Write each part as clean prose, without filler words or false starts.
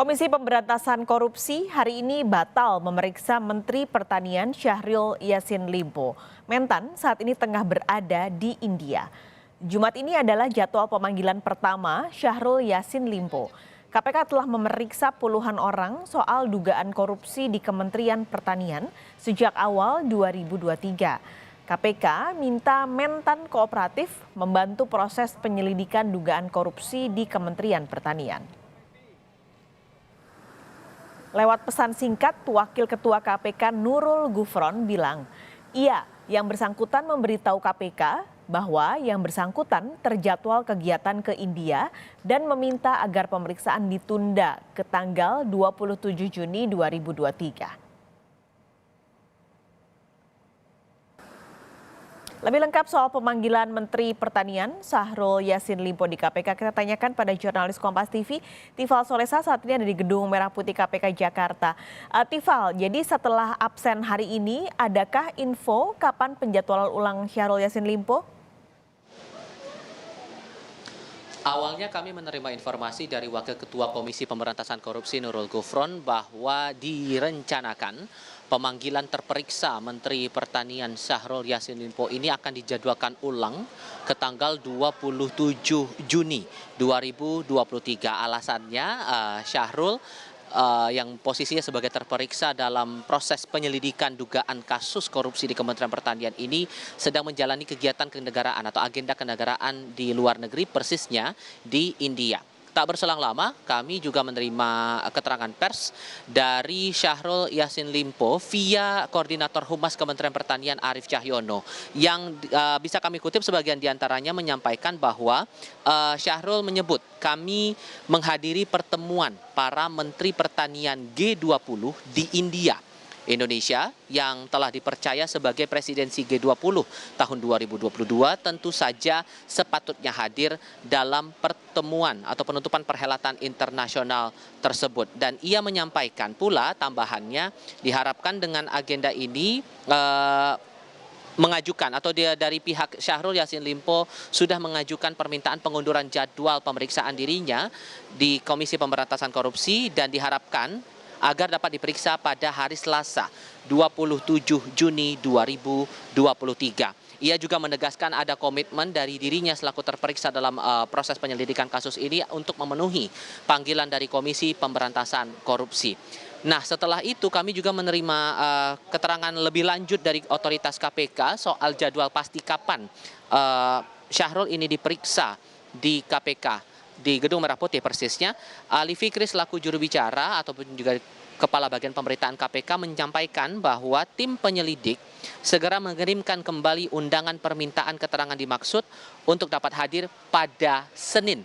Komisi Pemberantasan Korupsi hari ini batal memeriksa Menteri Pertanian Syahrul Yassin Limpo. Mentan saat ini tengah berada di India. Jumat ini adalah jadwal pemanggilan pertama Syahrul Yassin Limpo. KPK telah memeriksa puluhan orang soal dugaan korupsi di Kementerian Pertanian sejak awal 2023. KPK minta Mentan kooperatif membantu proses penyelidikan dugaan korupsi di Kementerian Pertanian. Lewat pesan singkat, Wakil Ketua KPK Nurul Gufron bilang, yang bersangkutan memberitahu KPK bahwa yang bersangkutan terjadwal kegiatan ke India dan meminta agar pemeriksaan ditunda ke tanggal 27 Juni 2023. Lebih lengkap soal pemanggilan Menteri Pertanian Syahrul Yassin Limpo di KPK, kita tanyakan pada jurnalis Kompas TV, Tifal Solesa, saat ini ada di Gedung Merah Putih KPK Jakarta. Tifal, jadi setelah absen hari ini, adakah info kapan penjadwalan ulang Syahrul Yassin Limpo? Awalnya kami menerima informasi dari Wakil Ketua Komisi Pemberantasan Korupsi Nurul Gufron bahwa direncanakan pemanggilan terperiksa Menteri Pertanian Syahrul Yassin Limpo ini akan dijadwalkan ulang ke tanggal 27 Juni 2023. Alasannya Syahrul yang posisinya sebagai terperiksa dalam proses penyelidikan dugaan kasus korupsi di Kementerian Pertanian ini sedang menjalani kegiatan kenegaraan atau agenda kenegaraan di luar negeri, persisnya di India. Tak berselang lama, kami juga menerima keterangan pers dari Syahrul Yassin Limpo via Koordinator Humas Kementerian Pertanian Arief Cahyono, yang bisa kami kutip sebagian diantaranya menyampaikan bahwa Syahrul menyebut kami menghadiri pertemuan para Menteri Pertanian G20 di Indonesia yang telah dipercaya sebagai presidensi G20 tahun 2022 tentu saja sepatutnya hadir dalam pertemuan atau penutupan perhelatan internasional tersebut. Dan ia menyampaikan pula tambahannya diharapkan dengan agenda ini mengajukan atau dari pihak Syahrul Yassin Limpo sudah mengajukan permintaan pengunduran jadwal pemeriksaan dirinya di Komisi Pemberantasan Korupsi dan diharapkan agar dapat diperiksa pada hari Selasa 27 Juni 2023. Ia juga menegaskan ada komitmen dari dirinya selaku terperiksa dalam proses penyelidikan kasus ini untuk memenuhi panggilan dari Komisi Pemberantasan Korupsi. Nah, setelah itu kami juga menerima keterangan lebih lanjut dari otoritas KPK soal jadwal pasti kapan Syahrul ini diperiksa di KPK. Di Gedung Merah Putih persisnya, Ali Fikri selaku juru bicara ataupun juga Kepala Bagian Pemberitaan KPK menyampaikan bahwa tim penyelidik segera mengirimkan kembali undangan permintaan keterangan dimaksud untuk dapat hadir pada Senin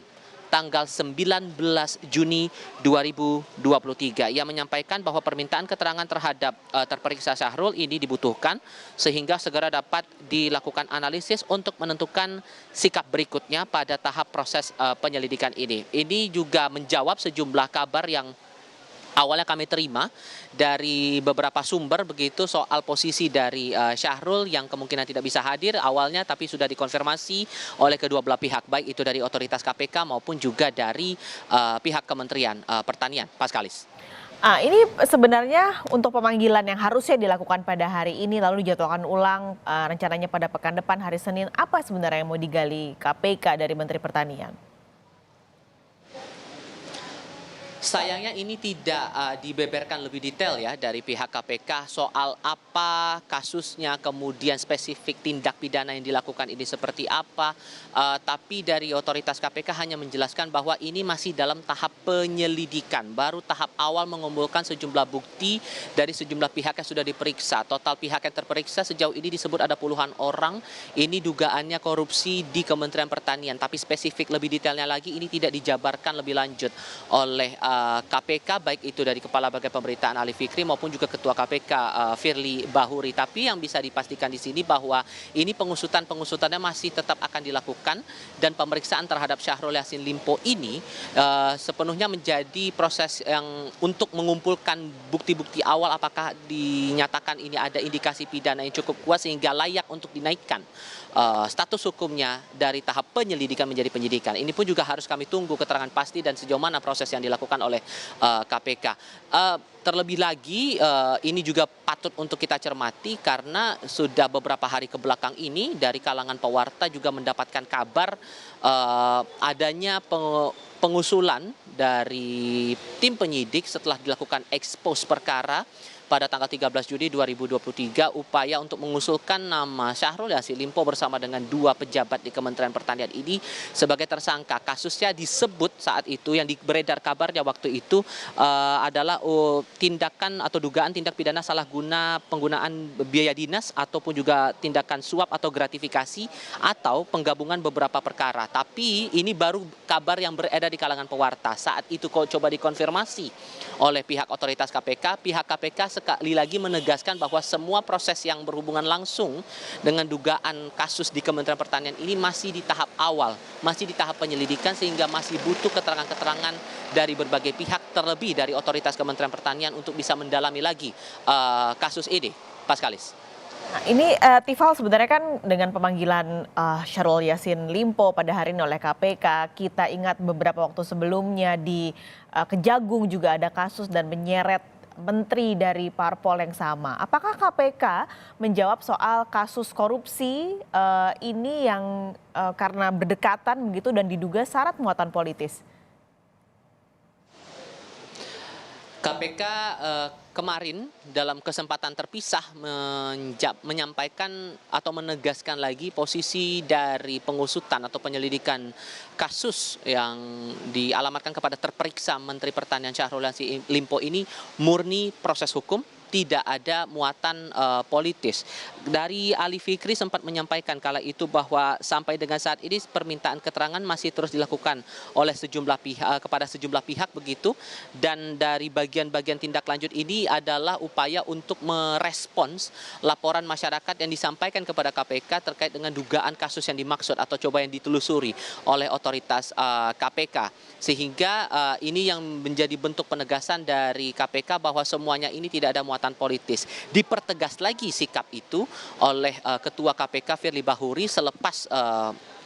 tanggal 19 Juni 2023. Ia menyampaikan bahwa permintaan keterangan terhadap terperiksa Syahrul ini dibutuhkan sehingga segera dapat dilakukan analisis untuk menentukan sikap berikutnya pada tahap proses penyelidikan ini. Ini juga menjawab sejumlah kabar yang awalnya kami terima dari beberapa sumber begitu soal posisi dari Syahrul yang kemungkinan tidak bisa hadir awalnya, tapi sudah dikonfirmasi oleh kedua belah pihak, baik itu dari otoritas KPK maupun juga dari pihak Kementerian Pertanian. Paskalis. Ini sebenarnya untuk pemanggilan yang harusnya dilakukan pada hari ini lalu dijadwalkan ulang rencananya pada pekan depan hari Senin, apa sebenarnya yang mau digali KPK dari Menteri Pertanian? Sayangnya ini tidak dibeberkan lebih detail ya dari pihak KPK soal apa kasusnya, kemudian spesifik tindak pidana yang dilakukan ini seperti apa. Tapi dari otoritas KPK hanya menjelaskan bahwa ini masih dalam tahap penyelidikan. Baru tahap awal mengumpulkan sejumlah bukti dari sejumlah pihak yang sudah diperiksa. Total pihak yang terperiksa sejauh ini disebut ada puluhan orang. Ini dugaannya korupsi di Kementerian Pertanian. Tapi spesifik lebih detailnya lagi ini tidak dijabarkan lebih lanjut oleh KPK, baik itu dari Kepala Bagian Pemberitaan Ali Fikri maupun juga Ketua KPK Firly Bahuri. Tapi yang bisa dipastikan di sini bahwa ini pengusutannya masih tetap akan dilakukan dan pemeriksaan terhadap Syahrul Yassin Limpo ini sepenuhnya menjadi proses yang untuk mengumpulkan bukti-bukti awal apakah dinyatakan ini ada indikasi pidana yang cukup kuat sehingga layak untuk dinaikkan status hukumnya dari tahap penyelidikan menjadi penyidikan. Ini pun juga harus kami tunggu keterangan pasti dan sejauh mana proses yang dilakukan dilakukan oleh KPK. Terlebih lagi ini juga patut untuk kita cermati karena sudah beberapa hari ke belakang ini dari kalangan pewarta juga mendapatkan kabar adanya pengusulan dari tim penyidik setelah dilakukan ekspos perkara pada tanggal 13 Juni 2023 upaya untuk mengusulkan nama Syahrul Yassin Limpo bersama dengan 2 pejabat di Kementerian Pertanian ini sebagai tersangka. Kasusnya disebut saat itu yang beredar kabarnya waktu itu adalah tindakan atau dugaan tindak pidana salah guna penggunaan biaya dinas ataupun juga tindakan suap atau gratifikasi atau penggabungan beberapa perkara. Tapi ini baru kabar yang beredar di kalangan pewarta. Saat itu coba dikonfirmasi oleh pihak otoritas KPK, pihak KPK sekali lagi menegaskan bahwa semua proses yang berhubungan langsung dengan dugaan kasus di Kementerian Pertanian ini masih di tahap awal, masih di tahap penyelidikan sehingga masih butuh keterangan-keterangan dari berbagai pihak terlebih dari otoritas Kementerian Pertanian untuk bisa mendalami lagi kasus ini. Pak Skalis. Nah, ini Tifal sebenarnya kan dengan pemanggilan Syahrul Yassin Limpo pada hari ini oleh KPK, kita ingat beberapa waktu sebelumnya di Kejagung juga ada kasus dan menyeret menteri dari parpol yang sama. Apakah KPK menjawab soal kasus korupsi ini yang karena berdekatan begitu dan diduga syarat muatan politis? KPK kemarin dalam kesempatan terpisah menyampaikan atau menegaskan lagi posisi dari pengusutan atau penyelidikan kasus yang dialamatkan kepada terperiksa Menteri Pertanian Syahrul Yassin Limpo ini murni proses hukum, tidak ada muatan politis. Dari Ali Fikri sempat menyampaikan kala itu bahwa sampai dengan saat ini permintaan keterangan masih terus dilakukan oleh sejumlah pihak kepada sejumlah pihak begitu, dan dari bagian-bagian tindak lanjut ini adalah upaya untuk merespons laporan masyarakat yang disampaikan kepada KPK terkait dengan dugaan kasus yang dimaksud atau coba yang ditelusuri oleh otoritas KPK. Sehingga ini yang menjadi bentuk penegasan dari KPK bahwa semuanya ini tidak ada muatan politis. Dipertegas lagi sikap itu oleh Ketua KPK Firly Bahuri selepas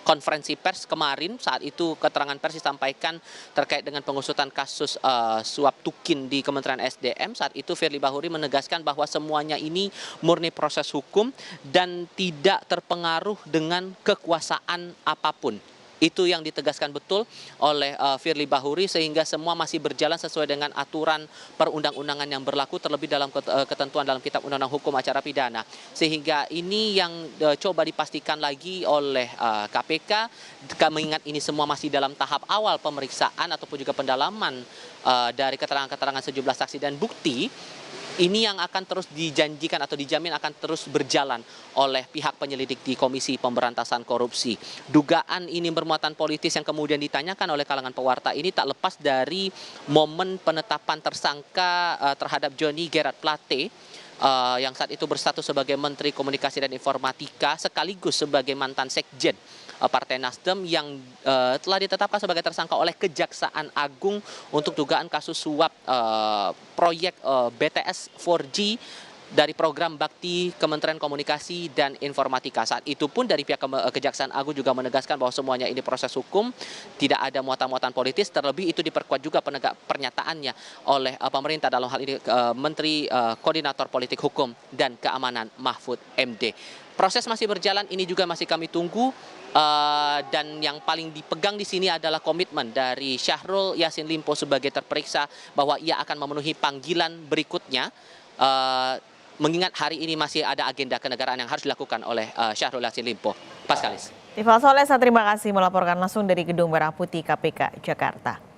konferensi pers kemarin. Saat itu keterangan pers disampaikan terkait dengan pengusutan kasus suap tukin di Kementerian SDM. Saat itu Firly Bahuri menegaskan bahwa semuanya ini murni proses hukum dan tidak terpengaruh dengan kekuasaan apapun. Itu yang ditegaskan betul oleh Firly Bahuri sehingga semua masih berjalan sesuai dengan aturan perundang-undangan yang berlaku terlebih dalam ketentuan dalam Kitab Undang-Undang Hukum Acara Pidana. Sehingga ini yang coba dipastikan lagi oleh KPK mengingat ini semua masih dalam tahap awal pemeriksaan ataupun juga pendalaman dari keterangan-keterangan sejumlah saksi dan bukti. Ini yang akan terus dijanjikan atau dijamin akan terus berjalan oleh pihak penyelidik di Komisi Pemberantasan Korupsi. Dugaan ini bermuatan politis yang kemudian ditanyakan oleh kalangan pewarta ini tak lepas dari momen penetapan tersangka terhadap Johnny Gerard Plate yang saat itu berstatus sebagai Menteri Komunikasi dan Informatika sekaligus sebagai mantan Sekjen Partai Nasdem yang telah ditetapkan sebagai tersangka oleh Kejaksaan Agung untuk dugaan kasus suap proyek BTS 4G dari program Bakti Kementerian Komunikasi dan Informatika. Saat itu pun dari pihak Kejaksaan Agung juga menegaskan bahwa semuanya ini proses hukum, tidak ada muatan-muatan politis, terlebih itu diperkuat juga pernyataannya oleh pemerintah dalam hal ini Menteri Koordinator Politik Hukum dan Keamanan Mahfud MD. Proses masih berjalan, ini juga masih kami tunggu. Dan yang paling dipegang di sini adalah komitmen dari Syahrul Yassin Limpo sebagai terperiksa bahwa ia akan memenuhi panggilan berikutnya, mengingat hari ini masih ada agenda kenegaraan yang harus dilakukan oleh Syahrul Yassin Limpo. Pak Skalis. Tifal Solesa, terima kasih melaporkan langsung dari Gedung Merah Putih KPK Jakarta.